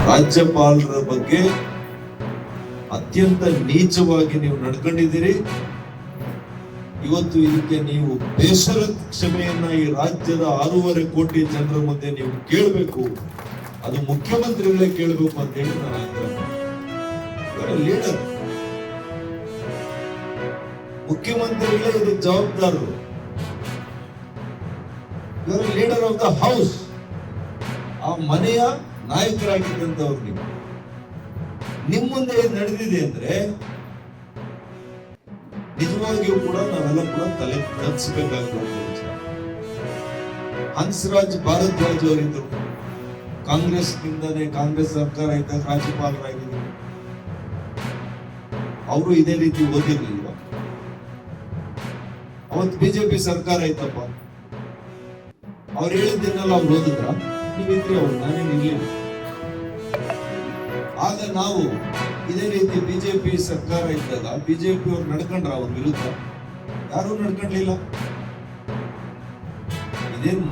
ರಾಜ್ಯಪಾಲರ ಬಗ್ಗೆ ಅತ್ಯಂತ ನೀಚವಾಗಿ ನೀವು ನಡ್ಕೊಂಡಿದ್ದೀರಿ. ಇವತ್ತು ಇದಕ್ಕೆ ನೀವು ಬೇಸರ ಕ್ಷಮೆಯನ್ನ ಈ ರಾಜ್ಯದ 6.5 ಕೋಟಿ ಜನರ ಮಧ್ಯೆ ನೀವು ಕೇಳಬೇಕು. ಅದು ಮುಖ್ಯಮಂತ್ರಿಗಳೇ ಕೇಳಬೇಕು ಅಂತ ಹೇಳಿ ನಾನು ಆಗ್ರಹ. ಲೀಡರ್ ಮುಖ್ಯಮಂತ್ರಿಗಳೇ ಇದಕ್ಕೆ ಜವಾಬ್ದಾರರು. ಇವರ ಲೀಡರ್ ಆಫ್ ದ ಹೌಸ್, ಆ ಮನೆಯ ನಾಯಕರಾಗಿದ್ದಂತವ್ರು ನೀವು. ನಿಮ್ಮ ಮುಂದೆ ನಡೆದಿದೆ ಅಂದ್ರೆ ನಿಜವಾಗಿಯೂ ಕೂಡ ನಾವೆಲ್ಲ ಕೂಡ ತಲೆ ಕಲಿಸಬೇಕಾಗಿರುವ ವಿಚಾರ. ಹಂಸರಾಜ್ ಭಾರದ್ವಾಜ್ ಅವರಿದ್ದರು, ಕಾಂಗ್ರೆಸ್ ಸರ್ಕಾರ ಇದ್ದಾಗ ರಾಜ್ಯಪಾಲರಾಗಿದ್ದರು. ಅವರು ಇದೇ ರೀತಿ ಓದಿರ್ಲಿಲ್ವ? ಅವತ್ತು ಬಿಜೆಪಿ ಸರ್ಕಾರ ಇತ್ತಪ್ಪ, ಅವ್ರು ಹೇಳಿದ್ದನ್ನೆಲ್ಲ ಅವ್ರು ಓದಿದ್ರ? ನೀವಿದ್ರಿ, ಅವ್ರು ನಾನೇನಿರ್ಲಿಲ್ಲ. ಆಗ ನಾವು ಇದೇ ರೀತಿ ಬಿಜೆಪಿ ಸರ್ಕಾರ ಇದ್ದಾಗ ಬಿಜೆಪಿ ಅವ್ರು ನಡ್ಕೊಂಡ್ರ ಅವ್ರ ವಿರುದ್ಧ? ಯಾರು ನಡ್ಕೊಂಡ್ಲಿಲ್ಲ. ಇದೇನು